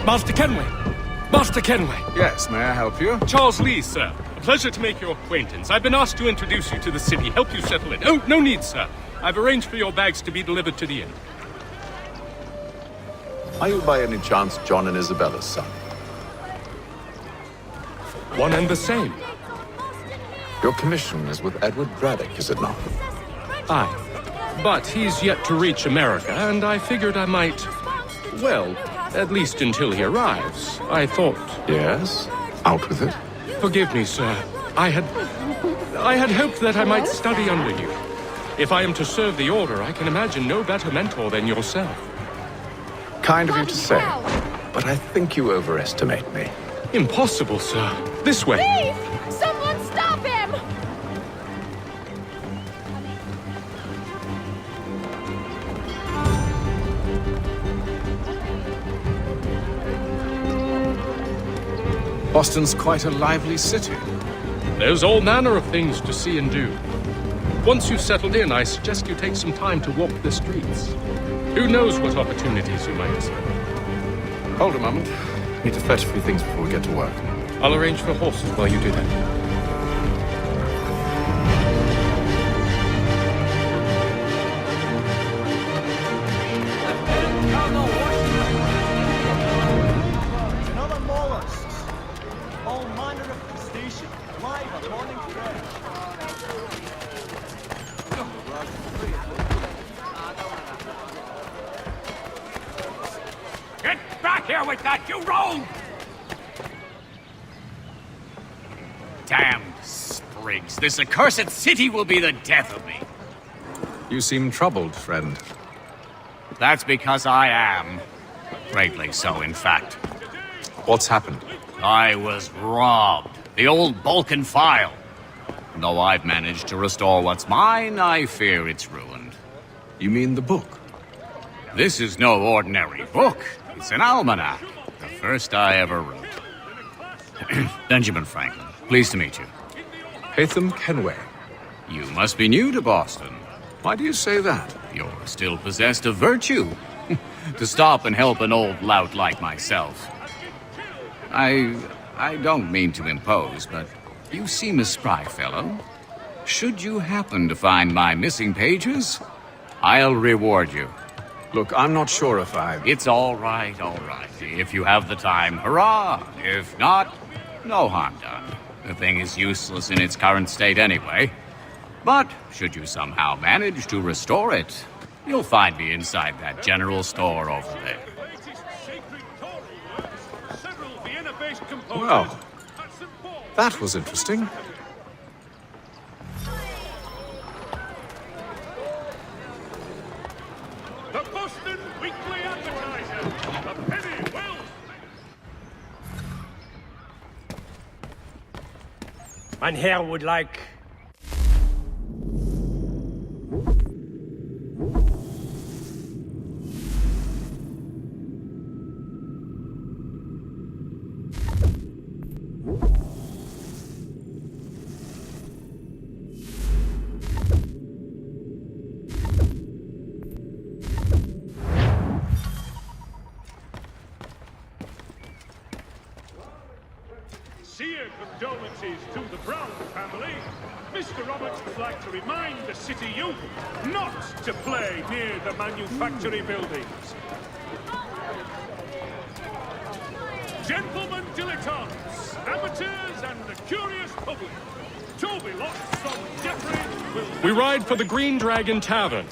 Master Kenway! Master Kenway! Yes, may I help you? Charles Lee, sir. A pleasure to make your acquaintance. I've been asked to introduce you to the city, help you settle in. Oh, no need, sir. I've arranged for your bags to be delivered to the inn. Are you by any chance John and Isabella's son? One and the same. Your commission is with Edward Braddock, is it not? Aye. But he's yet to reach America, and I figured I might... Well, at least until he arrives. I thought... Yes? Out with it. Forgive me, sir. I had hoped that I might study under you. If I am to serve the Order, I can imagine no better mentor than yourself. Kind of you to say, but I think you overestimate me. Impossible, sir. This way. Thief! Someone stop him! Boston's quite a lively city. There's all manner of things to see and do. Once you've settled in, I suggest you take some time to walk the streets. Who knows what opportunities you might discover. Hold a moment. Need to fetch a few things before we get to work. I'll arrange for horses while you do that. Another mollusks. All manner of crustacean. Live at morning fresh. Get back here with that, you rogue! Damned sprigs. This accursed city will be the death of me. You seem troubled, friend. That's because I am. Greatly so, in fact. What's happened? I was robbed. The old Balkan file. And though I've managed to restore what's mine, I fear it's ruined. You mean the book? This is no ordinary book. It's an almanac. The first I ever wrote. Benjamin Franklin, pleased to meet you. Haytham Kenway. You must be new to Boston. Why do you say that? You're still possessed of virtue. To stop and help an old lout like myself. I don't mean to impose, but you seem a spry fellow. Should you happen to find my missing pages, I'll reward you. Look, I'm not sure if I... It's all right, all right. If you have the time, hurrah! If not, no harm done. The thing is useless in its current state anyway. But should you somehow manage to restore it, you'll find me inside that general store over there. Well, that was interesting. The Boston Weekly Advertiser, a penny well. Mein Herr would like... Sincere condolences to the Brown family. Mr. Roberts would like to remind the city youth not to play near the manufactory buildings. Gentlemen dilettantes, amateurs and the curious public, Toby Locks from Jeffrey will... We ride for the Green Dragon Tavern.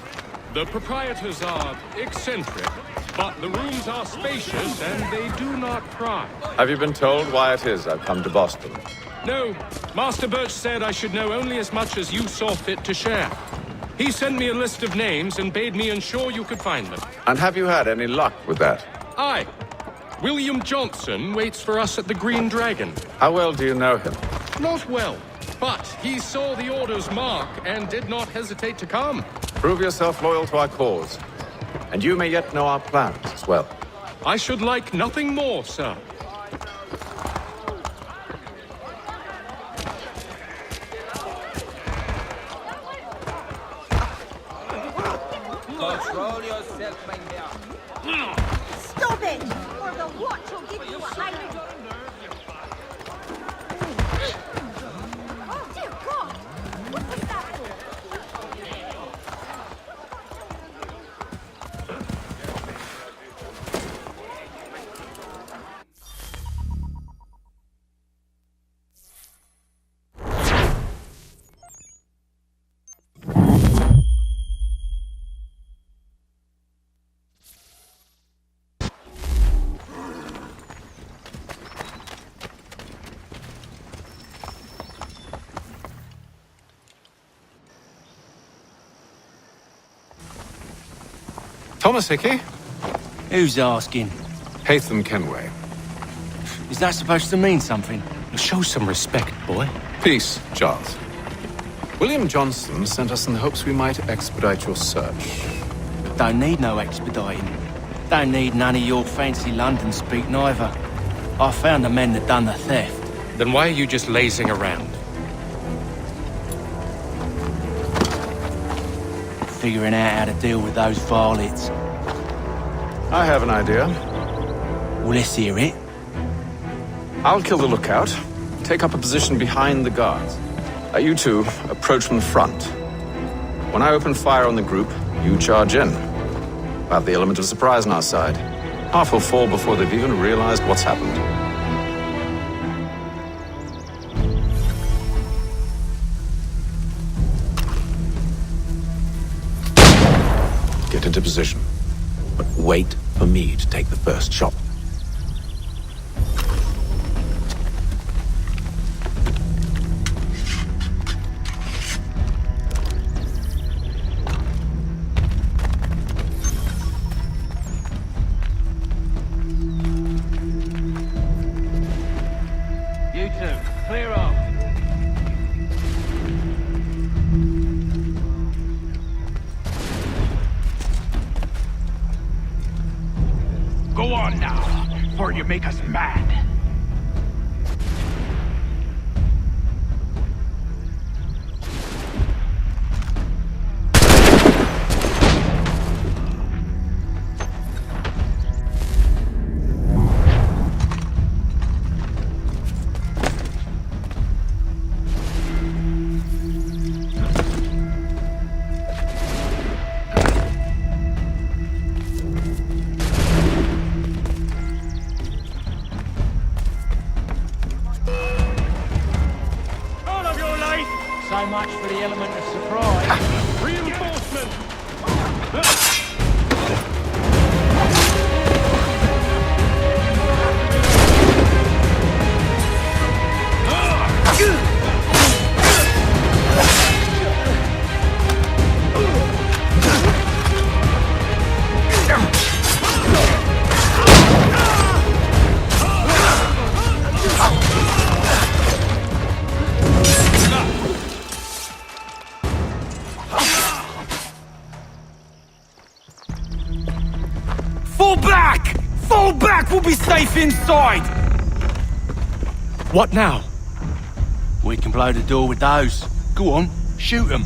The proprietors are eccentric, but the rooms are spacious and they do not pry. Have you been told why it is I've come to Boston? No, Master Birch said I should know only as much as you saw fit to share. He sent me a list of names and bade me ensure you could find them. And have you had any luck with that? Aye. William Johnson waits for us at the Green Dragon. How well do you know him? Not well, but he saw the Order's mark and did not hesitate to come. Prove yourself loyal to our cause. And you may yet know our plans as well. I should like nothing more, sir. Stop it! For the Now watch or give you a hiding. Oh dear God! What was that? Thomas Hickey? Who's asking? Haytham Kenway. Is that supposed to mean something? Show some respect, boy. Peace, Charles. William Johnson sent us in the hopes we might expedite your search. Don't need no expediting. Don't need none of your fancy London speak neither. I found the men that done the theft. Then why are you just lazing around? Figuring out how to deal with those varlets. I have an idea. Well, let's hear it. I'll kill the lookout, take up a position behind the guards. You two approach from the front. When I open fire on the group, you charge in. We'll have the element of surprise on our side. Half will fall before they've even realized what's happened. Get into position, but wait for me to take the first shot. You two, clear off. Go on now, before you make us mad. So much for the element of surprise. Reinforcement! Fall back! Fall back! We'll be safe inside! What now? We can blow the door with those. Go on, shoot them.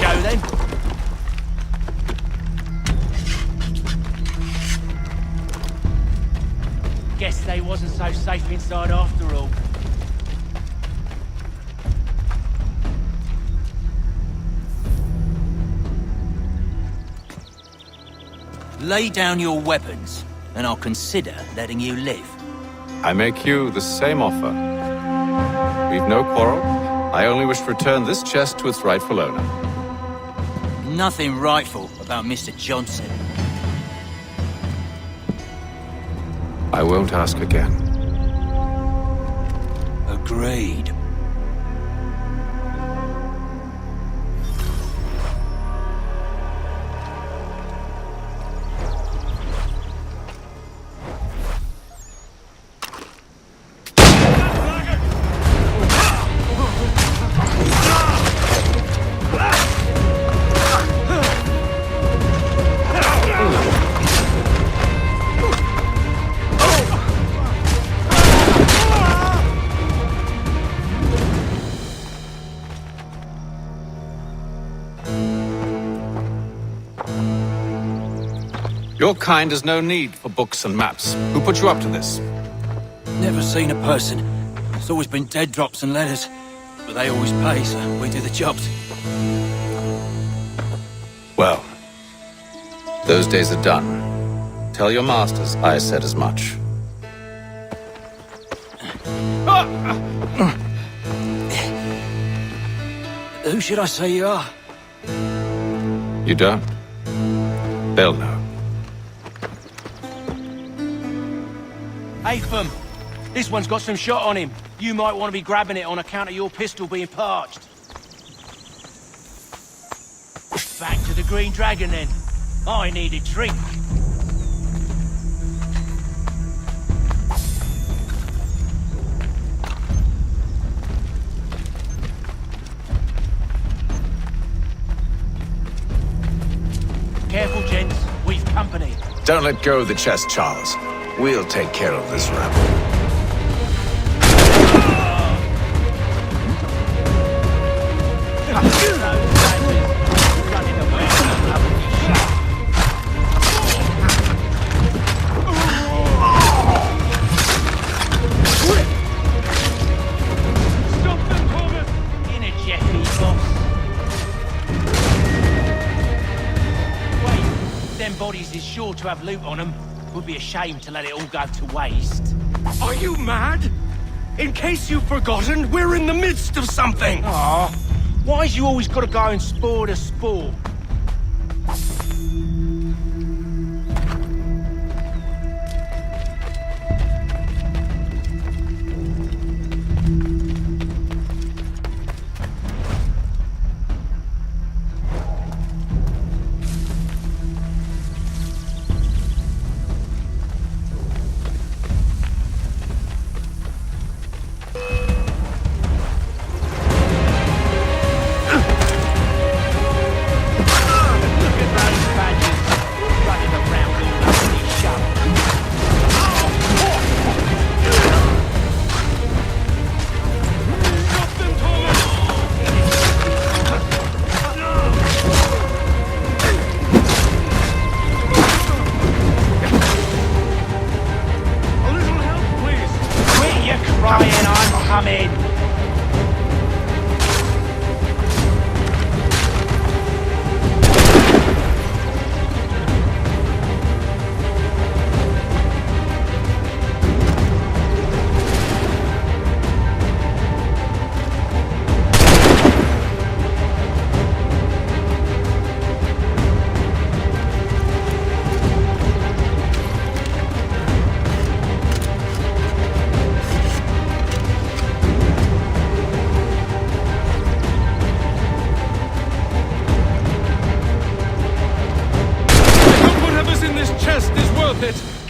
show then. Guess they wasn't so safe inside after all. Lay down your weapons, and I'll consider letting you live. I make you the same offer. We've no quarrel. I only wish to return this chest to its rightful owner. Nothing rightful about Mr. Johnson. I won't ask again. Agreed. Your kind has no need for books and maps. Who put you up to this? Never seen a person. It's always been dead drops and letters. But they always pay, so we do the jobs. Well, those days are done. Tell your masters I said as much. Who should I say you are? You don't? They'll know. Atham, this one's got some shot on him. You might want to be grabbing it on account of your pistol being parched. Back to the Green Dragon then. I need a drink. Careful, gents. We've company. Don't let go of the chest, Charles. We'll take care of this rabble. Bodies is sure to have loot on them. Would be a shame to let it all go to waste. Are you mad? In case you've forgotten, we're in the midst of something! Ah, why's you always gotta go and spore the spore?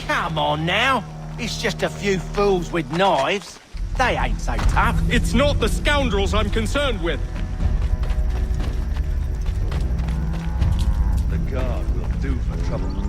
Come on now. It's just a few fools with knives. They ain't so tough. It's not the scoundrels I'm concerned with. The guard will do for troublemakers.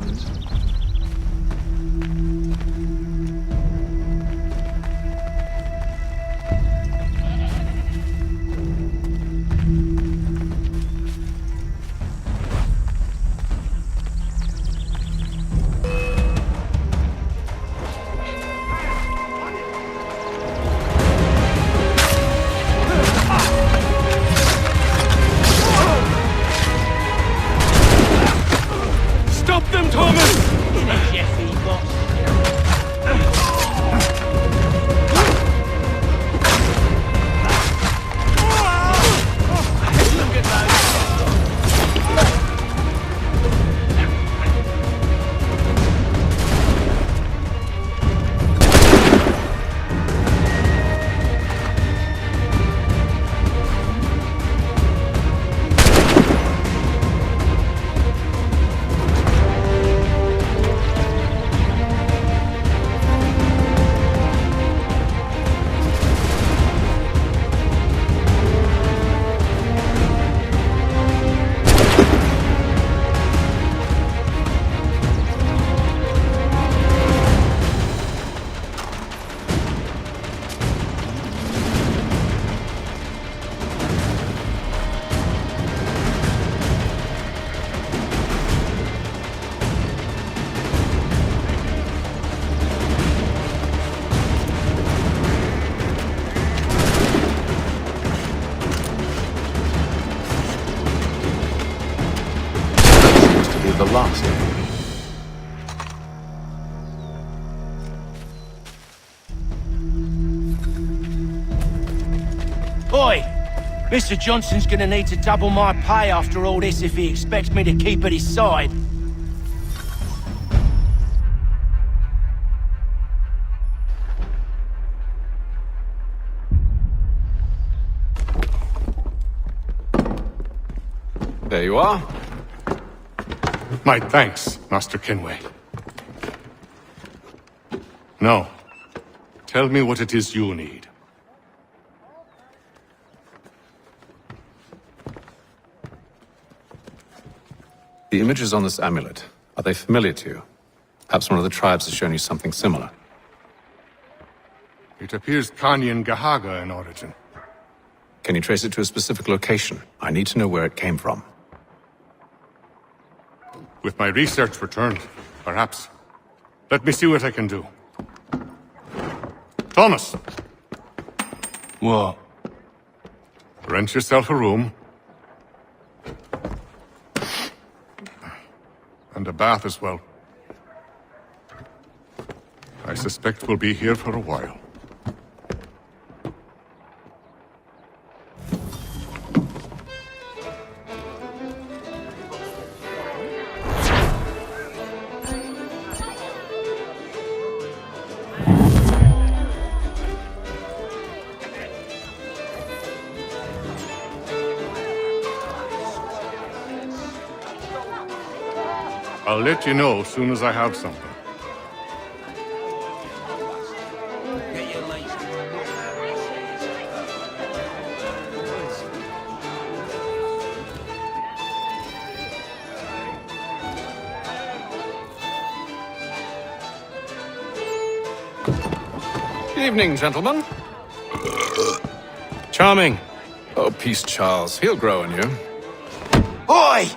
the last. Oi! Mr. Johnson's gonna need to double my pay after all this if he expects me to keep at his side. There you are. My thanks, Master Kenway. Now, tell me what it is you need. The images on this amulet, are they familiar to you? Perhaps one of the tribes has shown you something similar. It appears Kanyan Gahaga in origin. Can you trace it to a specific location? I need to know where it came from. With my research returned, perhaps. Let me see what I can do. Thomas! What? Rent yourself a room. And a bath as well. I suspect we'll be here for a while. I'll let you know as soon as I have something. Good evening, gentlemen. Charming. Oh, peace, Charles. He'll grow on you. Oi!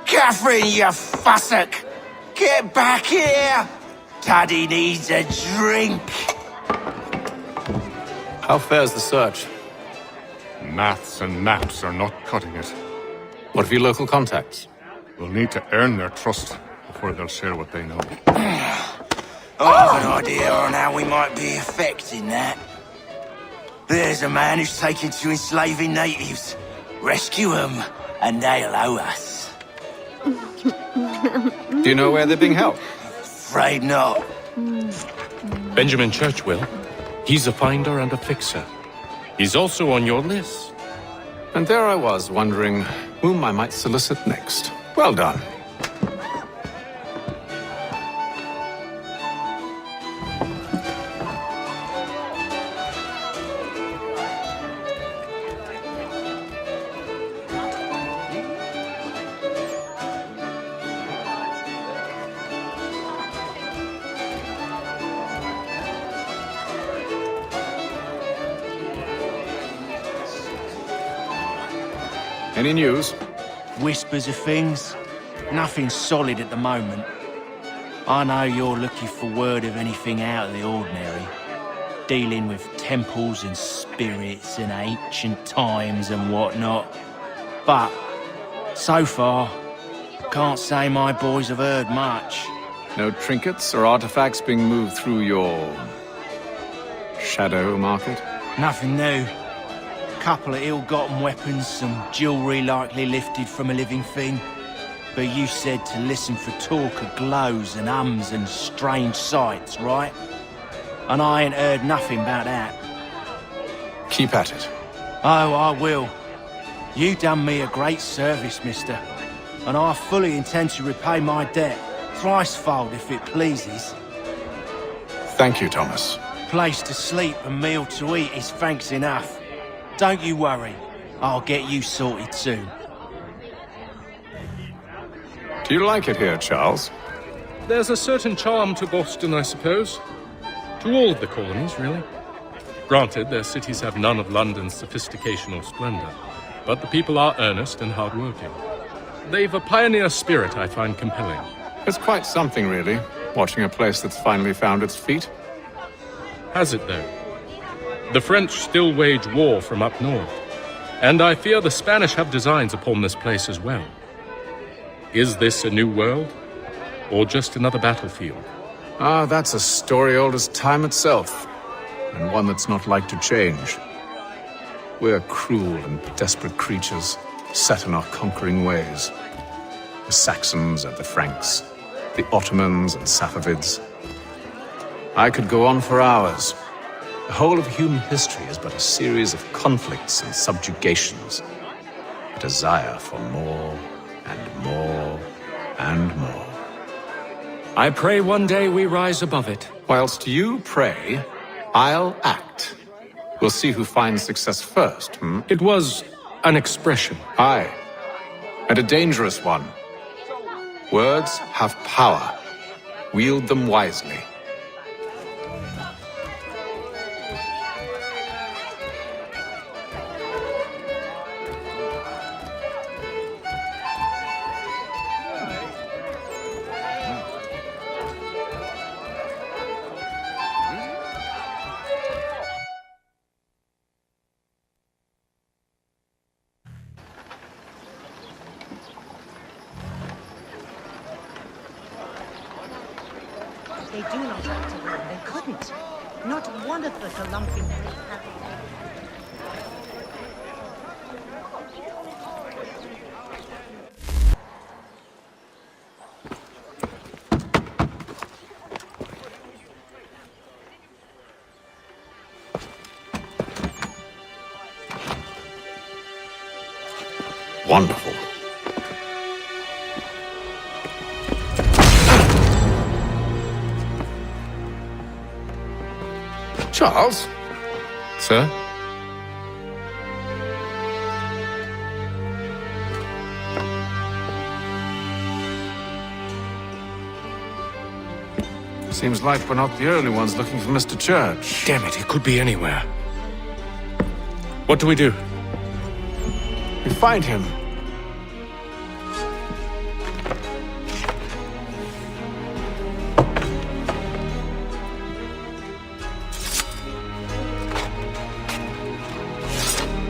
Catherine, you fussock! Get back here! Taddy needs a drink. How fares the search? Maths and maps are not cutting it. What of your local contacts? We'll need to earn their trust before they'll share what they know. I have an idea on how we might be affecting that. There's a man who's taken to enslaving natives. Rescue them, and they'll owe us. Do you know where they're being held? Afraid not. Benjamin Churchwill. He's a finder and a fixer. He's also on your list. And there I was, wondering whom I might solicit next. Well done. Any news? Whispers of things. Nothing solid at the moment. I know you're looking for word of anything out of the ordinary. Dealing with temples and spirits and ancient times and whatnot. But, so far, can't say my boys have heard much. No trinkets or artifacts being moved through your... shadow market? Nothing new. Couple of ill-gotten weapons, some jewelry likely lifted from a living thing. But you said to listen for talk of glows and ums and strange sights, right? And I ain't heard nothing about that. Keep at it. Oh, I will. You done me a great service, mister. And I fully intend to repay my debt. Thricefold, if it pleases. Thank you, Thomas. Place to sleep and meal to eat is thanks enough. Don't you worry. I'll get you sorted soon. Do you like it here, Charles? There's a certain charm to Boston, I suppose. To all of the colonies, really. Granted, their cities have none of London's sophistication or splendor, but the people are earnest and hardworking. They've a pioneer spirit I find compelling. It's quite something, really, watching a place that's finally found its feet. Has it, though? The French still wage war from up north, and I fear the Spanish have designs upon this place as well. Is this a new world? Or just another battlefield? Ah, that's a story old as time itself, and one that's not like to change. We're cruel and desperate creatures, set in our conquering ways. The Saxons and the Franks, the Ottomans and Safavids. I could go on for hours. The whole of human history is but a series of conflicts and subjugations. A desire for more and more and more. I pray one day we rise above it. Whilst you pray, I'll act. We'll see who finds success first, hmm? It was an expression. Aye, and a dangerous one. Words have power. Wield them wisely. They do not have to run. They couldn't. Not one of the galumphing three have. Wonderful. Charles? Sir? Seems like we're not the only ones looking for Mr. Church. Damn it, he could be anywhere. What do we do? We find him.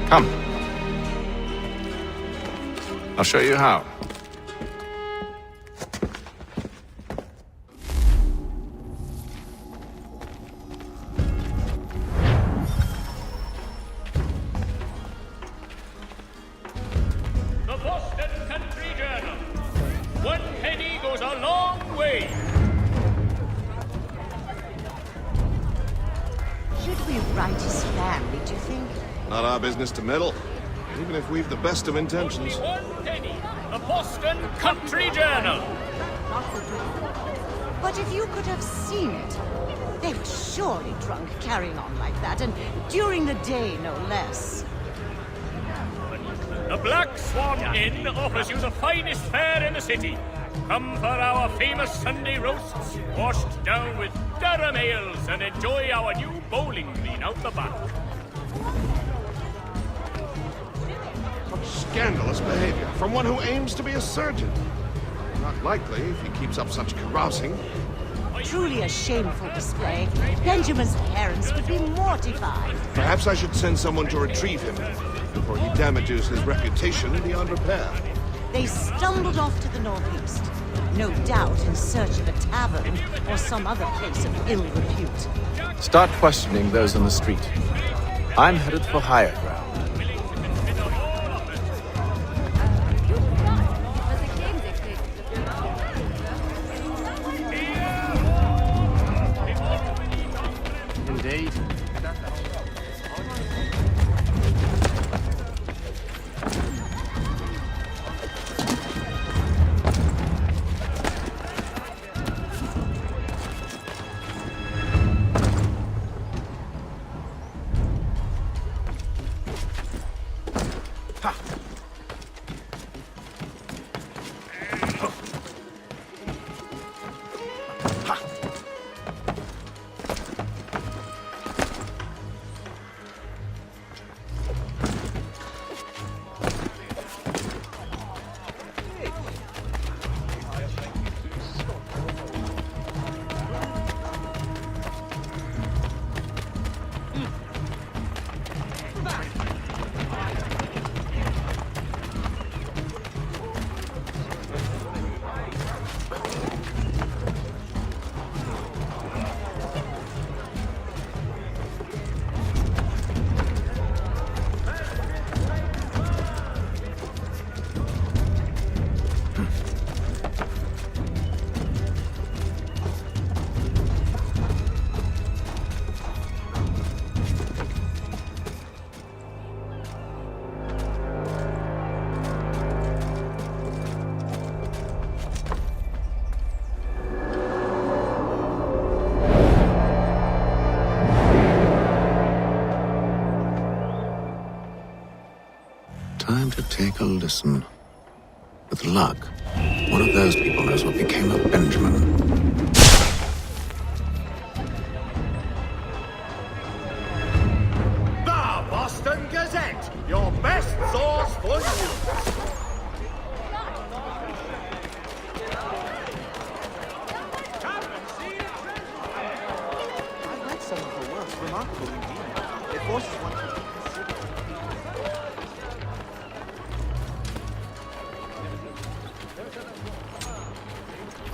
Come. I'll show you how. The Boston Country Journal. 1 penny goes a long way. Should we write his family, do you think? Not our business to meddle, even if we've the best of intentions. 1 penny. The Boston Country Journal. But if you could have seen it, they were surely drunk carrying on like that, and during the day, no less. The Black Swan Inn offers you the finest fare in the city. Come for our famous Sunday roasts, washed down with Durham ales, and enjoy our new bowling green out the back. Scandalous behavior from one who aims to be a surgeon. Not likely if he keeps up such carousing. Truly a shameful display. Benjamin's parents would be mortified. Perhaps I should send someone to retrieve him before he damages his reputation beyond repair. They stumbled off to the northeast, no doubt in search of a tavern or some other place of ill repute. Start questioning those on the street. I'm headed for higher ground. Indeed. to take a listen. With luck, one of those people knows what became of Benjamin. The Boston Gazette, your best source for news. I read some of her works, remarkable indeed. It forces one to consider.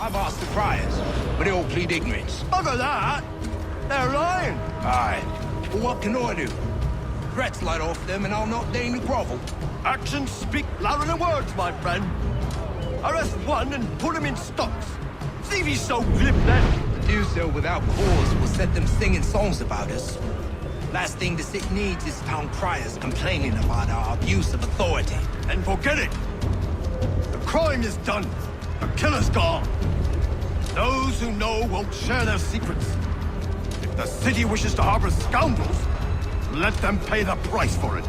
I've asked the friars, but they all plead ignorance. Bugger that! They're lying! Aye. Well, what can I do? Threats light off them, and I'll not deign to grovel. Actions speak louder than words, my friend. Arrest one and put him in stocks. See if he's so glib then. To do so without cause will set them singing songs about us. Last thing the city needs is town criers complaining about our abuse of authority. And forget it. The crime is done. The killer's gone. Those who know won't share their secrets. If the city wishes to harbor scoundrels, let them pay the price for it.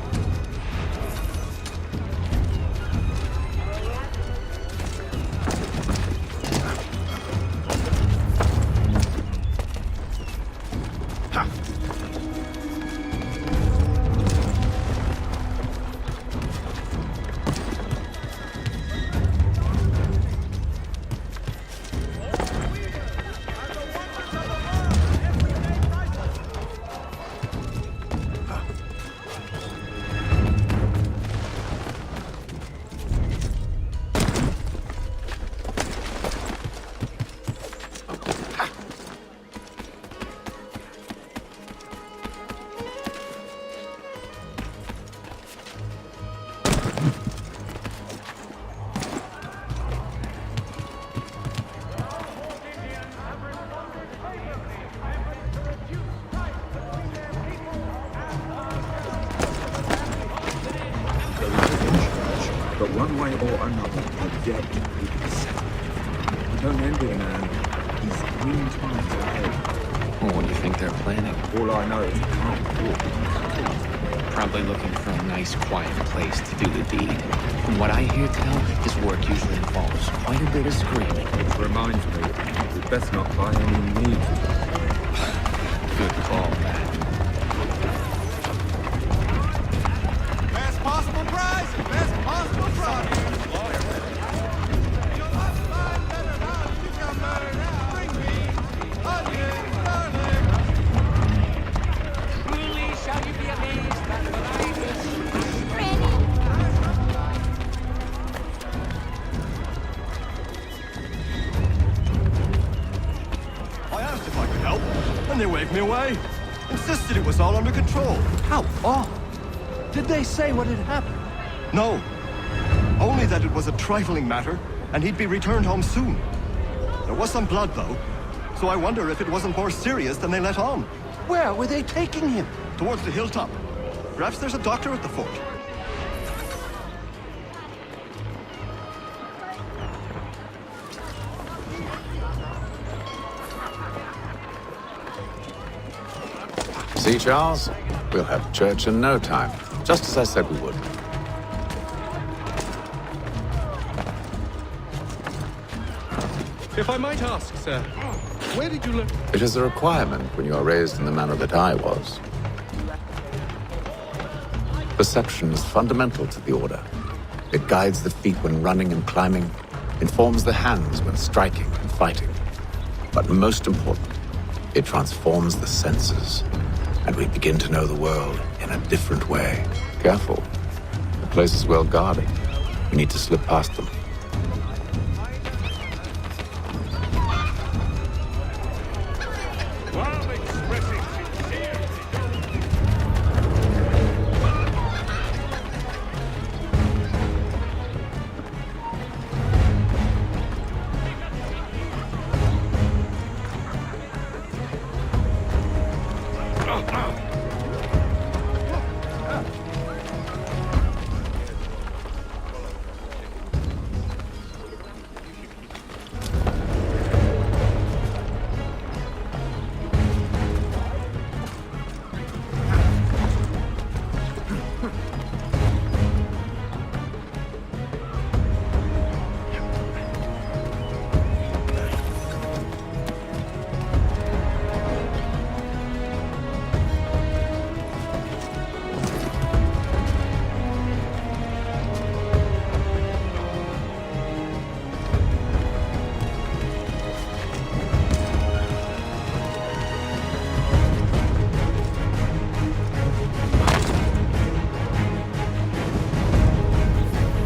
But one way or another, the debt will be settled. I don't envy a man. He's green times ahead. Well, what do you think they're planning? All I know is he can't walk. Probably looking for a nice, quiet place to do the deed. From what I hear tell, his work usually involves quite a bit of screaming. Which reminds me, we best not buy any meat. Good call, Matt. Best possible price! Best possible price! Truly shall you be amazed at what I will see. I asked if I could help, and they waved me away. Insisted it was all under control. How odd. Did they say what had happened? No. Only that it was a trifling matter, and he'd be returned home soon. There was some blood, though, so I wonder if it wasn't more serious than they let on. Where were they taking him? Towards the hilltop. Perhaps there's a doctor at the fort. See, Charles? We'll have church in no time, just as I said we would. If I might ask, sir, where did you learn? It is a requirement when you are raised in the manner that I was. Perception is fundamental to the order. It guides the feet when running and climbing, informs the hands when striking and fighting. But most important, it transforms the senses, and we begin to know the world in a different way. Careful. The place is well guarded. We need to slip past them.